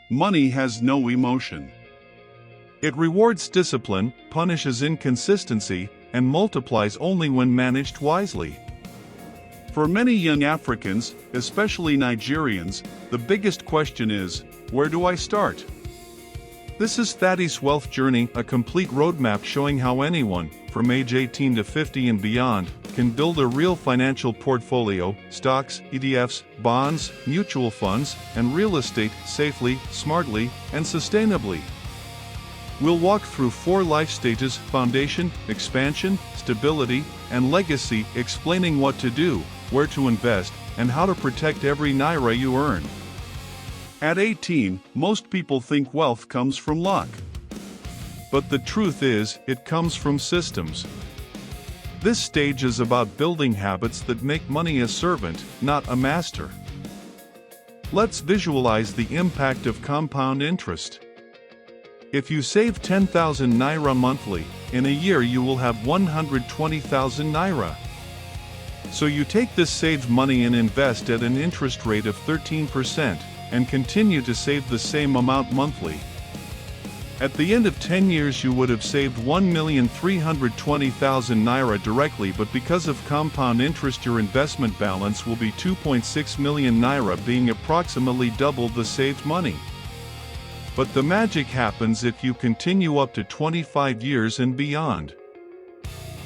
money has no emotion. It rewards discipline, punishes inconsistency, and multiplies only when managed wisely. For many young Africans, especially Nigerians, the biggest question is, where do I start? This is Thaddy's Wealth Journey, a complete roadmap showing how anyone, from age 18 to 50 and beyond, can build a real financial portfolio, stocks, ETFs, bonds, mutual funds, and real estate safely, smartly, and sustainably. We'll walk through 4 life stages: foundation, expansion, stability, and legacy, explaining what to do, where to invest, and how to protect every naira you earn. At 18, most people think wealth comes from luck. But the truth is, it comes from systems. This stage is about building habits that make money a servant, not a master. Let's visualize the impact of compound interest. If you save 10,000 naira monthly, in a year you will have 120,000 naira. So you take this saved money and invest at an interest rate of 13%, and continue to save the same amount monthly. At the end of 10 years you would have saved 1,320,000 naira directly, but because of compound interest your investment balance will be 2.6 million naira, being approximately double the saved money. But the magic happens if you continue up to 25 years and beyond.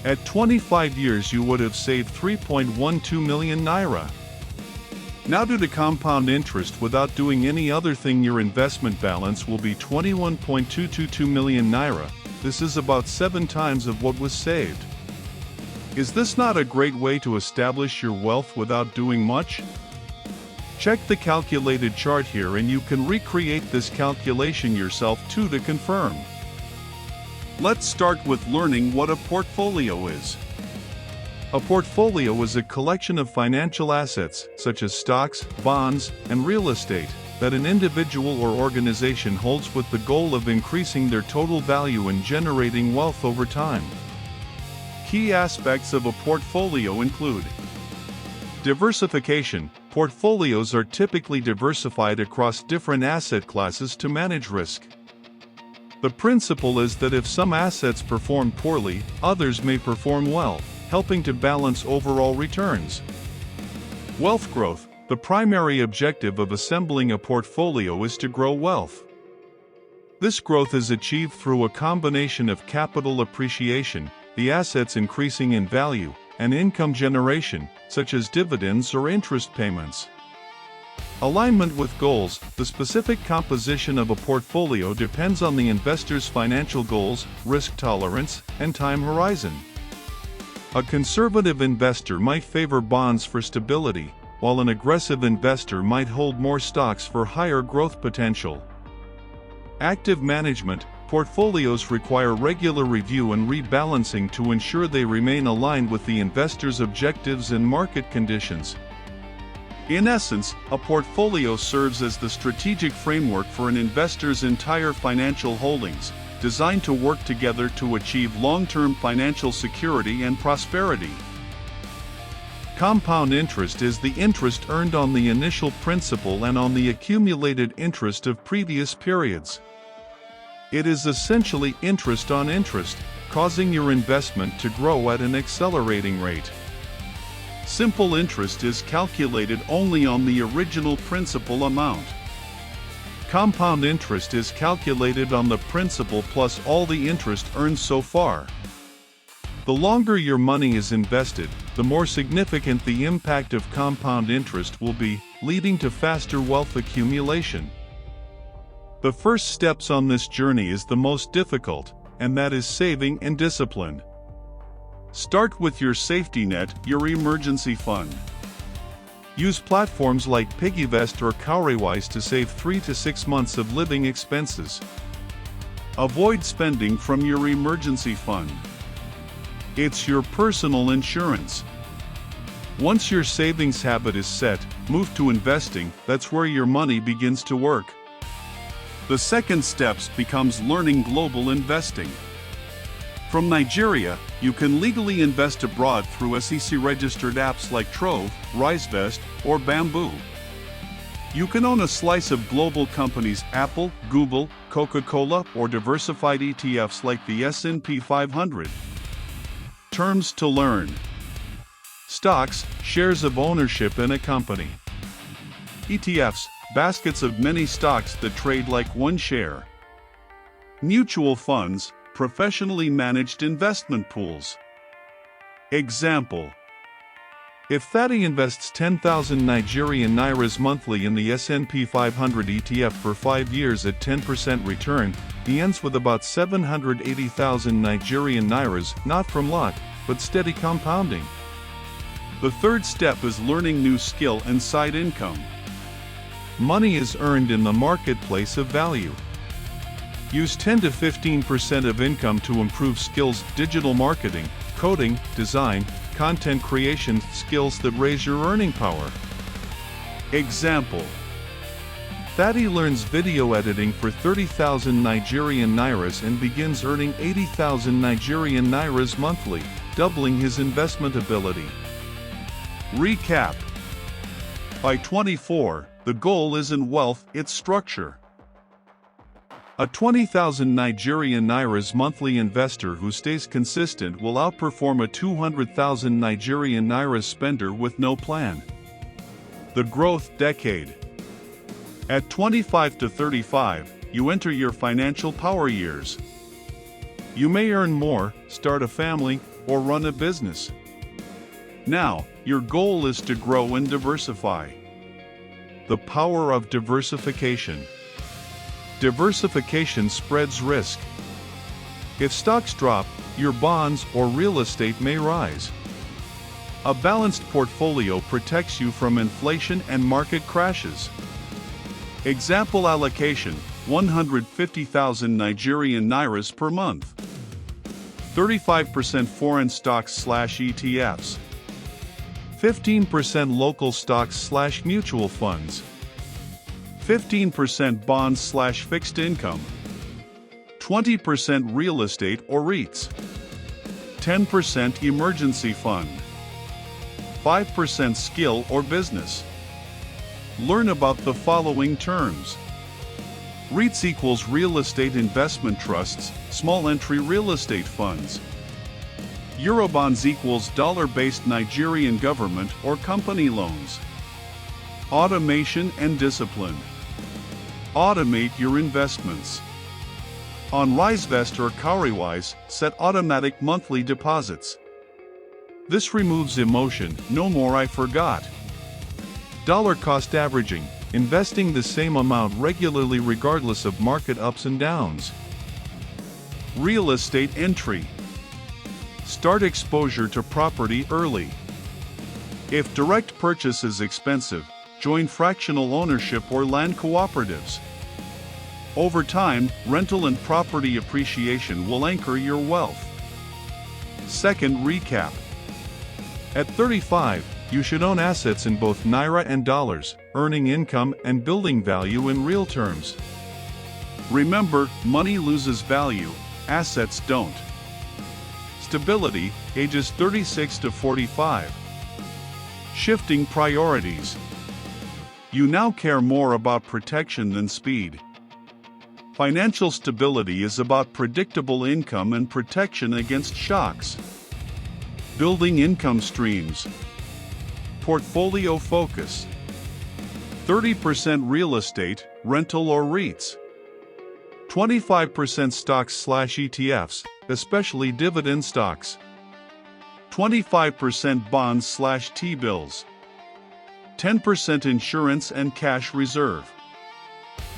At 25 years you would have saved 3.12 million naira. Now due to compound interest, without doing any other thing, your investment balance will be 21.222 million naira. This is about 7 times of what was saved. Is this not a great way to establish your wealth without doing much? Check the calculated chart here and you can recreate this calculation yourself too to confirm. Let's start with learning what a portfolio is. A portfolio is a collection of financial assets, such as stocks, bonds, and real estate, that an individual or organization holds with the goal of increasing their total value and generating wealth over time. Key aspects of a portfolio include diversification. Portfolios are typically diversified across different asset classes to manage risk. The principle is that if some assets perform poorly, others may perform well, helping to balance overall returns. Wealth growth. The primary objective of assembling a portfolio is to grow wealth. This growth is achieved through a combination of capital appreciation, the assets increasing in value, and income generation, such as dividends or interest payments. Alignment with goals. The specific composition of a portfolio depends on the investor's financial goals, risk tolerance, and time horizon. A conservative investor might favor bonds for stability, while an aggressive investor might hold more stocks for higher growth potential. Active management. Portfolios require regular review and rebalancing to ensure they remain aligned with the investor's objectives and market conditions. In essence, a portfolio serves as the strategic framework for an investor's entire financial holdings, designed to work together to achieve long-term financial security and prosperity. Compound interest is the interest earned on the initial principal and on the accumulated interest of previous periods. It is essentially interest on interest, causing your investment to grow at an accelerating rate. Simple interest is calculated only on the original principal amount. Compound interest is calculated on the principal plus all the interest earned so far. The longer your money is invested, the more significant the impact of compound interest will be, leading to faster wealth accumulation. The first steps on this journey is the most difficult, and that is saving and discipline. Start with your safety net, your emergency fund. Use platforms like PiggyVest or Cowrywise to save 3 to 6 months of living expenses. Avoid spending from your emergency fund. It's your personal insurance. Once your savings habit is set, move to investing. That's where your money begins to work. The second steps becomes learning global investing. From Nigeria, you can legally invest abroad through SEC-registered apps like Trove, RiseVest, or Bamboo. You can own a slice of global companies Apple, Google, Coca-Cola, or diversified ETFs like the S&P 500. Terms to learn. Stocks, shares of ownership in a company. ETFs, baskets of many stocks that trade like one share. Mutual funds, professionally managed investment pools. Example: if Thaddy invests 10,000 Nigerian nairas monthly in the S&P 500 ETF for 5 years at 10% return, he ends with about 780,000 Nigerian nairas, not from luck, but steady compounding. The third step is learning new skill and side income. Money is earned in the marketplace of value. Use 10 to 15% of income to improve skills: digital marketing, coding, design, content creation, skills that raise your earning power. Example: Thaddy learns video editing for 30,000 Nigerian nairas and begins earning 80,000 Nigerian nairas monthly, doubling his investment ability. Recap: by 24, the goal isn't wealth, it's structure. A 20,000 Nigerian nairas monthly investor who stays consistent will outperform a 200,000 Nigerian nairas spender with no plan. The growth decade. At 25 to 35, you enter your financial power years. You may earn more, start a family, or run a business. Now, your goal is to grow and diversify. The power of diversification. Diversification spreads risk. If stocks drop, your bonds or real estate may rise. A balanced portfolio protects you from inflation and market crashes. Example allocation: 150,000 Nigerian nairas per month. 35% foreign stocks/ETFs. 15% local stocks/mutual funds. 15% bonds/fixed income. 20% real estate or REITs. 10% emergency fund. 5% skill or business. Learn about the following terms. REITs equals real estate investment trusts, small entry real estate funds. Eurobonds equals dollar-based Nigerian government or company loans. Automation and discipline. Automate your investments. On RiseVest or Cowrywise, set automatic monthly deposits. This removes emotion, no more "I forgot." Dollar cost averaging, investing the same amount regularly regardless of market ups and downs. Real estate entry. Start exposure to property early. If direct purchase is expensive, join fractional ownership or land cooperatives. Over time, rental and property appreciation will anchor your wealth. Second recap. At 35, you should own assets in both Naira and dollars, earning income and building value in real terms. Remember, money loses value, assets don't. Stability, ages 36 to 45. Shifting priorities. You now care more about protection than speed. Financial stability is about predictable income and protection against shocks. Building income streams. Portfolio focus. 30% real estate, rental or REITs. 25% stocks/ETFs, especially dividend stocks. 25% bonds/T-bills. 10% insurance and cash reserve.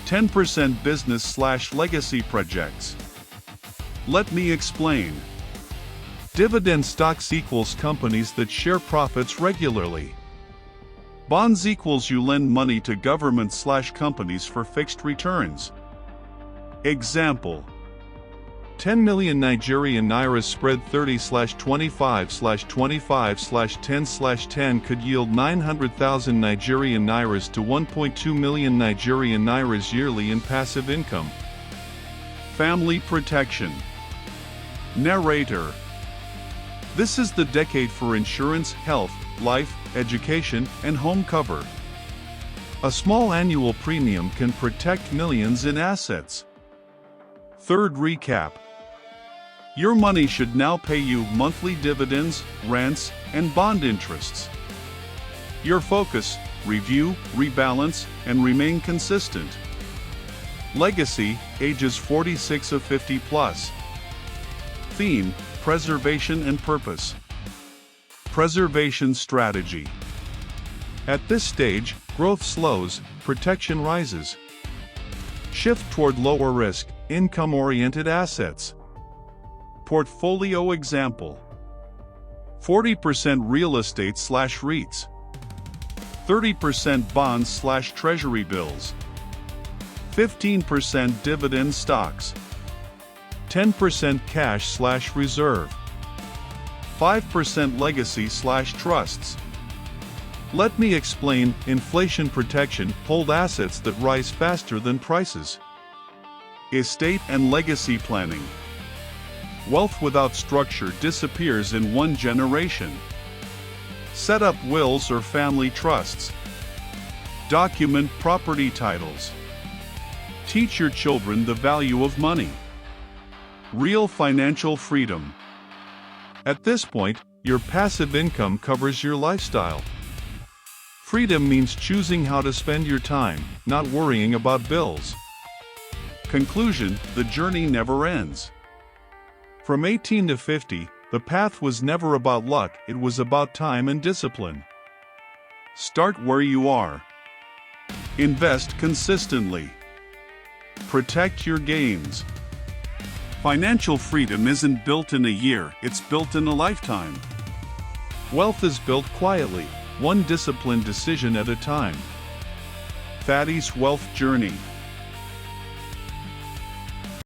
10% business/legacy projects. Let me explain. Dividend stocks equals companies that share profits regularly. Bonds equals you lend money to government/companies for fixed returns. Example: 10 million Nigerian nairas spread 30/25/25/10/10 could yield 900,000 Nigerian nairas to 1.2 million Nigerian nairas yearly in passive income. Family protection. Narrator. This is the decade for insurance, health, life, education, and home cover. A small annual premium can protect millions in assets. Third recap. Your money should now pay you monthly dividends, rents, and bond interests. Your focus: review, rebalance, and remain consistent. Legacy, ages 46 of 50 plus. Theme: preservation and purpose. Preservation strategy. At this stage, growth slows, protection rises. Shift toward lower risk, income-oriented assets. Portfolio example: 40% real estate/REITs, 30% bonds/treasury bills, 15% dividend stocks, 10% cash/reserve, 5% legacy/trusts. Let me explain. Inflation protection: hold assets that rise faster than prices. Estate and legacy planning. Wealth without structure disappears in one generation. Set up wills or family trusts. Document property titles. Teach your children the value of money. Real financial freedom. At this point, your passive income covers your lifestyle. Freedom means choosing how to spend your time, not worrying about bills. Conclusion: the journey never ends. From 18 to 50, the path was never about luck, it was about time and discipline. Start where you are. Invest consistently. Protect your gains. Financial freedom isn't built in a year, it's built in a lifetime. Wealth is built quietly, one disciplined decision at a time. Thaddy's Wealth Journey.